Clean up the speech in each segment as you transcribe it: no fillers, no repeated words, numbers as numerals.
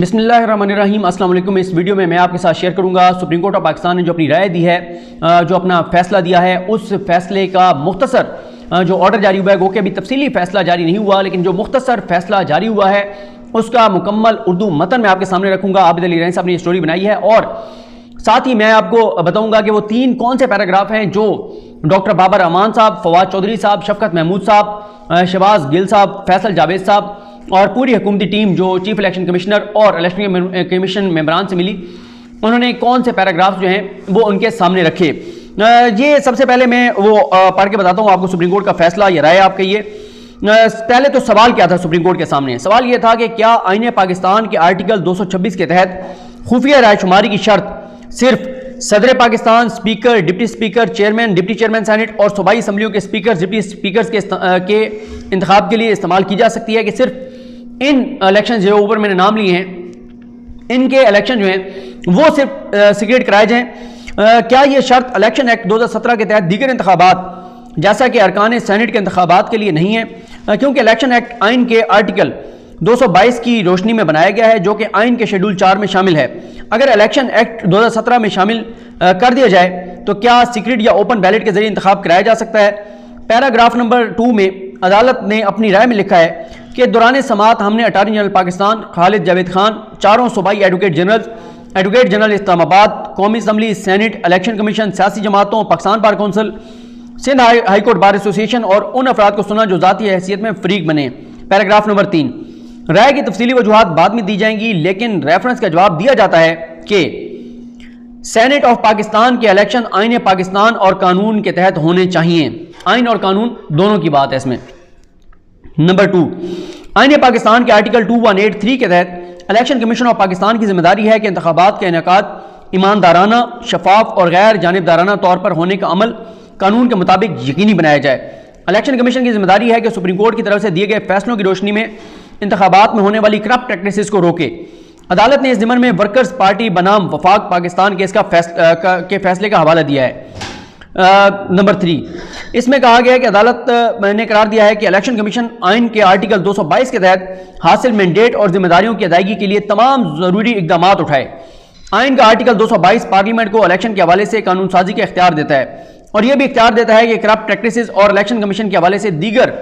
बिस्मिल्लाहिर्रहमानिर्रहीम। अस्सलाम वालेकुम। इस वीडियो में मैं आपके साथ शेयर करूंगा सुप्रीम कोर्ट ऑफ पाकिस्तान ने जो अपनी राय दी है, जो अपना फैसला दिया है, उस फैसले का मुख्तसर जो ऑर्डर जारी हुआ है, वो कि अभी तफसीली फैसला जारी नहीं हुआ, लेकिन जो मुख्तसर फैसला जारी हुआ है उसका मुकम्मल उर्दू मतन मैं आपके सामने रखूंगा। आबिद अली रैनी साहब ने ये स्टोरी बनाई है और साथ ही मैं आपको बताऊंगा कि वो 3 कौन से पैराग्राफ हैं जो डॉक्टर बाबर अमान साहब, फवाद चौधरी साहब, शफकत महमूद साहब, शहबाज गिल साहब, फैसल जावेद साहब और पूरी हुकूमती टीम जो चीफ इलेक्शन कमिश्नर और इलेक्शन कमीशन मेंबरान से मिली, उन्होंने कौन से पैराग्राफ जो हैं वो उनके सामने रखे। ये सबसे पहले मैं वो पढ़ के बताता हूँ आपको सुप्रीम कोर्ट का फैसला, ये राय आपके। ये पहले तो सवाल क्या था सुप्रीम कोर्ट के सामने? सवाल ये था कि क्या आईन पाकिस्तान के आर्टिकल 226 के तहत खुफिया रायशुमारी की शर्त सिर्फ सदर Pakistan, speaker, deputy speaker, chairman, deputy chairman senate और सूबाई असम्बलियों के स्पीकर, डिप्टी स्पीकर के इंतखाब के लिए इस्तेमाल की जा सकती है कि सिर्फ इन इलेक्शन जो ऊपर मैंने नाम लिए हैं, इनके इलेक्शन जो हैं वो सिर्फ सीक्रेट कराए जाएं? क्या ये शर्त इलेक्शन एक्ट 2017 के तहत दीगर इंतखाबात जैसा कि अरकान सेनेट के इंतखाबात के लिए नहीं है, क्योंकि इलेक्शन एक्ट आइन के आर्टिकल 222 की रोशनी में बनाया गया है, जो कि आइन के शेड्यूल 4 में शामिल है। अगर इलेक्शन एक्ट 2017 में शामिल कर दिया जाए तो क्या सीक्रेट या ओपन बैलेट के जरिए इंतखाब कराया जा सकता है? पैराग्राफ नंबर 2 में अदालत ने अपनी राय में लिखा है कि दौरान समाअत हमने अटार्नी जनरल पाकिस्तान खालिद जावेद खान, चारों सूबाई एडवोकेट जनरल इस्लामाबाद, कौमी असम्बली, सेनेट, इलेक्शन कमीशन, सियासी जमातों, Pakistan bar council, Sindh high court bar association और उन अफराद को सुना जो जाती हैसियत में फरीक बने। पैराग्राफ नंबर 3, राय की तफसीली वजूहात बाद में दी जाएंगी, लेकिन रेफरेंस का जवाब दिया जाता है कि सेनेट ऑफ पाकिस्तान के इलेक्शन आईन पाकिस्तान और कानून के तहत होने चाहिए। आइन और कानून दोनों की बात है इसमें। नंबर 2, आईन पाकिस्तान के आर्टिकल 2183 के तहत इलेक्शन कमीशन ऑफ पाकिस्तान की जिम्मेदारी है कि इंतखाबात का इनेकाद ईमानदाराना, शफाफ और गैर जानिबदाराना तौर पर होने का अमल कानून के मुताबिक यकीनी बनाया जाए। इलेक्शन कमीशन की जिम्मेदारी है कि सुप्रीम कोर्ट की तरफ से दिए गए फैसलों की रोशनी में इंतखाबात में होने वाली करप्ट प्रैक्टिसेस को रोके। अदालत ने इस ज़िम्मन में वर्कर्स पार्टी बनाम वफाक पाकिस्तान के इसका फैसले का हवाला दिया है। नंबर 3, इसमें कहा गया है कि अदालत ने करार दिया है कि इलेक्शन कमीशन आइन के आर्टिकल 222 के तहत हासिल मैंडेट और जिम्मेदारियों की अदायगी के लिए तमाम ज़रूरी इकदाम उठाए। आइन का आर्टिकल 222 पार्लियामेंट को इलेक्शन के हवाले से कानून साजी का इख्तियार देता है और यह भी इख्तियार देता है कि करप्ट प्रैक्टिसेस और इलेक्शन कमीशन के हवाले से दीगर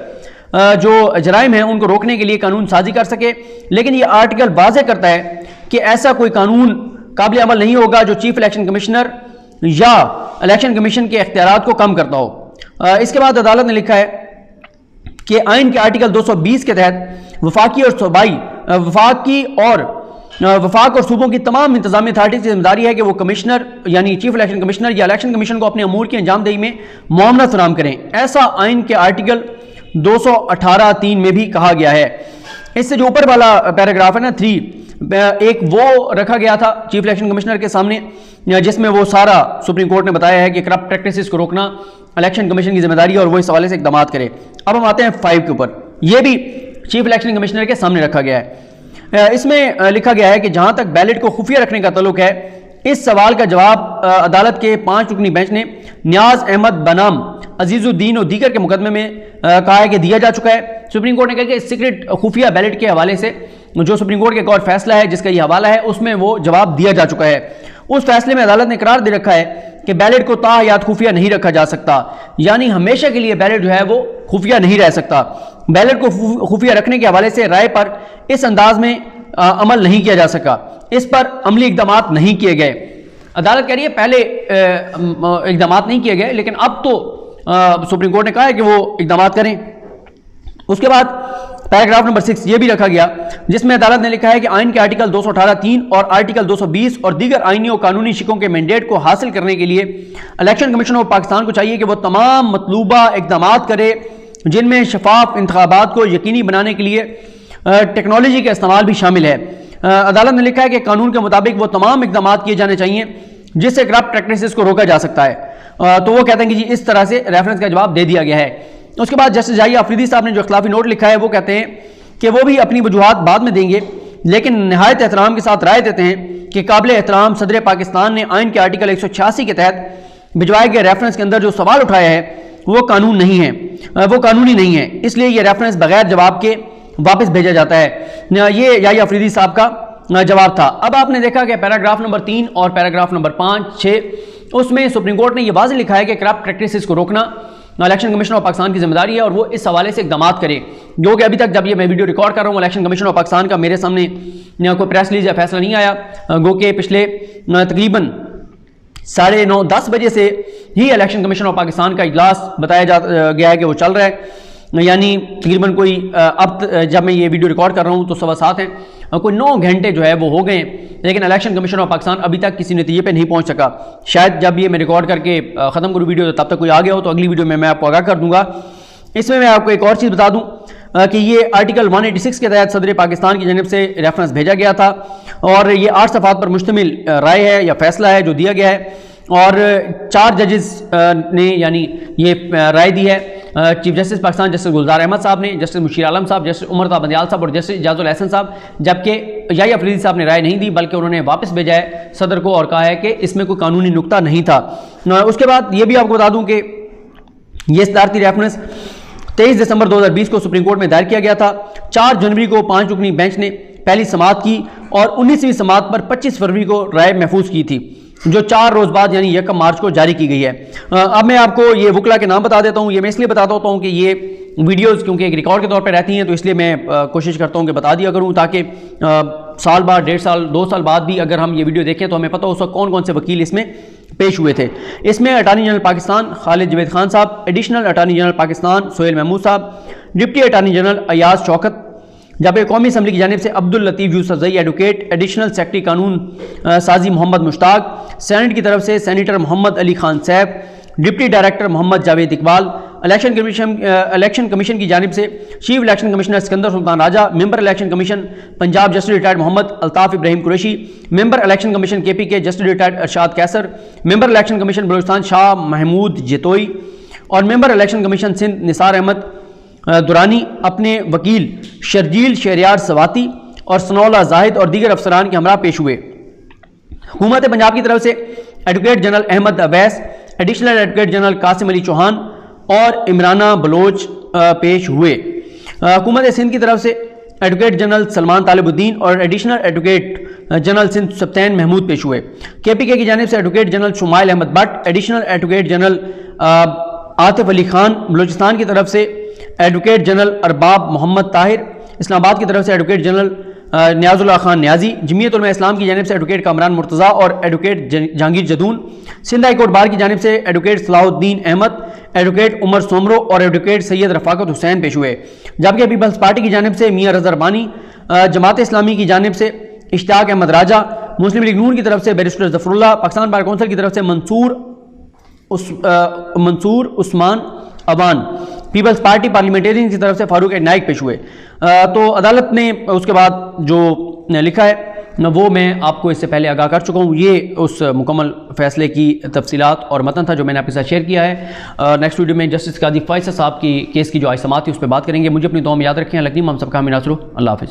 जो जराइम हैं उनको रोकने के लिए कानून साजी कर सके। लेकिन यह आर्टिकल वाज़ेह करता है कि ऐसा कोई कानून काबिल अमल नहीं होगा जो चीफ इलेक्शन कमिश्नर या इलेक्शन कमीशन के इख्तियारात को कम करता हो। इसके बाद अदालत ने लिखा है कि आइन के आर्टिकल 220 के तहत वफाक और सूबों की तमाम इंतजामी अथॉरिटी की जिम्मेदारी है कि वो कमिश्नर यानी चीफ इलेक्शन कमिश्नर या इलेक्शन कमीशन को अपने अमूर की अंजामदही में मुआवनत फराहम करें। ऐसा आइन के आर्टिकल 218(3) में भी कहा गया है। इससे जो ऊपर वाला पैराग्राफ है ना 3, एक वो रखा गया था चीफ इलेक्शन कमिश्नर के सामने, जिसमें वो सारा सुप्रीम कोर्ट ने बताया है कि करप्ट प्रैक्टिसेस को रोकना इलेक्शन कमीशन की जिम्मेदारी है और वो इस हवाले से इकदाम करें। अब हम आते हैं 5 के ऊपर। ये भी चीफ इलेक्शन कमिश्नर के सामने रखा गया है। इसमें लिखा गया है कि जहां तक बैलेट को खुफिया रखने का ताल्लुक है, इस सवाल का जवाब अदालत के 5 रुकनी बेंच ने नियाज अहमद बनाम अजीजुद्दीन और दीगर के मुकदमे में कहा है कि दिया जा चुका है। सुप्रीम कोर्ट ने कहा कि सीक्रेट खुफिया बैलेट के हवाले से जो सुप्रीम कोर्ट का एक और फैसला है जिसका ये हवाला है, उसमें वो जवाब दिया जा चुका है। उस फैसले में अदालत ने करार दे रखा है कि बैलेट को ताहयात खुफिया नहीं रखा जा सकता, यानी हमेशा के लिए बैलेट जो है वो खुफिया नहीं रह सकता। बैलेट को खुफिया रखने के हवाले से राय पर इस अंदाज में अमल नहीं किया जा सका, इस पर अमली इकदाम नहीं किए गए। अदालत कह रही है पहले इकदाम नहीं किए गए, लेकिन अब तो सुप्रीम कोर्ट ने कहा है कि वो इकदाम करें। उसके बाद पैराग्राफ नंबर 6 ये भी रखा गया, जिसमें अदालत ने लिखा है कि आइन के आर्टिकल 218(3) और आर्टिकल 220 और दीगर आइनी और कानूनी शिकों के मैंडेट को हासिल करने के लिए इलेक्शन कमीशन ऑफ पाकिस्तान को चाहिए कि वो तमाम मतलूबा इकदाम करे, जिनमें शफाफ इंतखाबात को यकीनी बनाने के लिए टेक्नोलॉजी का इस्तेमाल भी शामिल है। अदालत ने लिखा है कि कानून के मुताबिक वो तमाम इकदाम किए जाने चाहिए जिससे करप्ट प्रैक्टिसेस को रोका जा सकता है। तो वो कहते हैं कि जी इस तरह से रेफरेंस का जवाब दे दिया गया है। उसके बाद जस्टिस जाहिया अफरीदी साहब ने जो इख्तिलाफी नोट लिखा है, वो कहते हैं कि वो भी अपनी वजूहात बाद में देंगे, लेकिन नहायत एहतराम के साथ राय देते हैं कि काबिल एहतराम सदर पाकिस्तान ने आइन के आर्टिकल 186 के तहत भिजवाए गए रेफरेंस के अंदर जो सवाल उठाया है वो कानून नहीं है, वो कानूनी नहीं है, इसलिए ये रेफरेंस बगैर जवाब के वापस भेजा जाता है। ये याहिया अफरीदी साहब का जवाब था। अब आपने देखा कि पैराग्राफ नंबर 3 और पैराग्राफ नंबर 5, 6 उसमें सुप्रीम कोर्ट ने यह वाज़ेह लिखा है कि करप्ट प्रैक्टिसेस को रोकना इलेक्शन कमीशन ऑफ पाकिस्तान की जिम्मेदारी है और वो इस हवाले से इकदाम करे, जो कि अभी तक जब ये मैं वीडियो रिकॉर्ड कर रहा हूँ इलेक्शन कमीशन ऑफ पाकिस्तान का मेरे सामने कोई प्रेस रिलीज या फैसला नहीं आया। गो के पिछले तकरीबन 9:30 10 बजे से ही इलेक्शन कमीशन ऑफ पाकिस्तान का इजलास बताया गया है कि वो चल रहा है, यानी तकरीबन कोई अब जब मैं ये वीडियो रिकॉर्ड कर रहा हूँ तो 7:15 है, कोई 9 घंटे जो है वो हो गए, लेकिन इलेक्शन कमीशन ऑफ पाकिस्तान अभी तक किसी नतीजे पे नहीं पहुंच सका। शायद जब ये मैं रिकॉर्ड करके ख़त्म करूँ वीडियो तो तब तक कोई आ गया हो, तो अगली वीडियो में मैं आपको आगाह कर दूंगा। इसमें मैं आपको एक और चीज़ बता दूं कि ये आर्टिकल 186 के तहत सदर पाकिस्तान की जानब से रेफरेंस भेजा गया था और ये 8 सफ़ात पर मुश्तमिल राय है या फैसला है जो दिया गया है और 4 जजेस ने यानी ये राय दी है। चीफ जस्टिस पाकिस्तान जस्टिस गुलजार अहमद साहब ने, जस्टिस मुशीर आलम साहब, जस्टिस उमर बंदियाल साहब और जस्टिस इजाजुल एहसन साहब, जबकि याहिया अफरीदी साहब ने राय नहीं दी बल्कि उन्होंने वापस भेजा है सदर को और कहा है कि इसमें कोई कानूनी नुक्ता नहीं था। उसके बाद ये भी आपको बता दूं कि ये सदारती रेफरेंस 23 दिसंबर 2020 को सुप्रीम कोर्ट में दायर किया गया था। 4 जनवरी को 5 रुकनी बेंच ने पहली समाअत की और 19वीं समाअत पर 25 फरवरी को राय महफूज की थी, जो 4 रोज़ बाद यानी 1 मार्च को जारी की गई है। अब मैं आपको ये वकला के नाम बता देता हूँ। ये मैं इसलिए बताता होता हूँ कि ये वीडियोस क्योंकि एक रिकॉर्ड के तौर पे रहती हैं, तो इसलिए मैं कोशिश करता हूँ कि बता दिया करूँ ताकि साल बाद, 1.5 साल, 2 साल बाद भी अगर हम ये वीडियो देखें तो हमें पता हो उस वक्त कौन कौन से वकील इसमें पेश हुए थे। इसमें अटार्नी जनरल पाकिस्तान खालिद जवेद खान साहब, additional attorney general Pakistan Sohail Mahmood साहब, deputy attorney general Ayaz Shaukat, जबकि कौमी असम्बली की जानिब से Abdul Latif Yousafzai advocate, additional secretary कानून साजी मोहम्मद मुश्ताक, सेनेट की तरफ से senator Mohammad Ali Khan Saif, deputy director Mohammad Javed Iqbal, election commission की जानिब से chief election commissioner Sikandar Sultan Raja, member election commission Punjab justice retired Mohammad Altaf Ibrahim Qureshi, member election commission KPK justice retired Arshad Kaiser, member election commission Balochistan Shah Mahmood Jatoi और member election commission Sindh Nisar Ahmed Durrani अपने वकील शर्जील शहरियार सवाती और सनौला जाहिद और दीगर अफसरान के हमरा पेश हुए। हुकूमत पंजाब की तरफ से advocate general Ahmed Awais, additional advocate general Qasim Ali Chauhan और इमराना बलोच पेश हुए। हुकूमत सिंध की तरफ से एडवोकेट जनरल सलमान तालिबुद्दीन और additional advocate general Sindh Sibtain Mahmood पेश हुए। KPK की जानिब से advocate general Shumail Ahmed Butt, additional advocate general Atif Ali Khan, Balochistan की तरफ से एडवोकेट जनरल अरबाब मोहम्मद ताहिर, इस्लामाबाद की तरफ से एडवोकेट जनरल न्याजुल्लाह खान न्याजी, जमीयत उलमा इस्लाम की जानिब से एडवोकेट कामरान मुर्तज़ा और advocate Jahangir Jadoon, Sindh high court bar की जानिब से एडवोकेट सलाहुद्दीन अहमद, एडवोकेट उमर सोमरो और एडवोकेट सैयद रफाकत हुसैन पेश हुए। जबकि पीपल्स पार्टी की जानिब से मियां रज़ा रबानी, जमात इस्लामी की जानिब से इश्तियाक अहमद राजा, मुस्लिम लीग नून की तरफ से barrister Zafarullah, Pakistan bar council की तरफ से Mansoor Usman Awan, people's party parliamentarian की तरफ से फारूक नाइक पेश हुए। तो अदालत ने उसके बाद जो लिखा है वो मैं आपको इससे पहले आगाह कर चुका हूँ। ये उस मुकम्मल फैसले की तफसीलात और मतन था जो मैंने आपके साथ शेयर किया है। नेक्स्ट वीडियो में जस्टिस काजी फैसल साहब की केस की जो आज समाअत थी उस पर बात करेंगे। मुझे अपनी दुआ में याद रखें। लगनी हम सबका हामी नासरो। अल्लाह हाफ़िज़।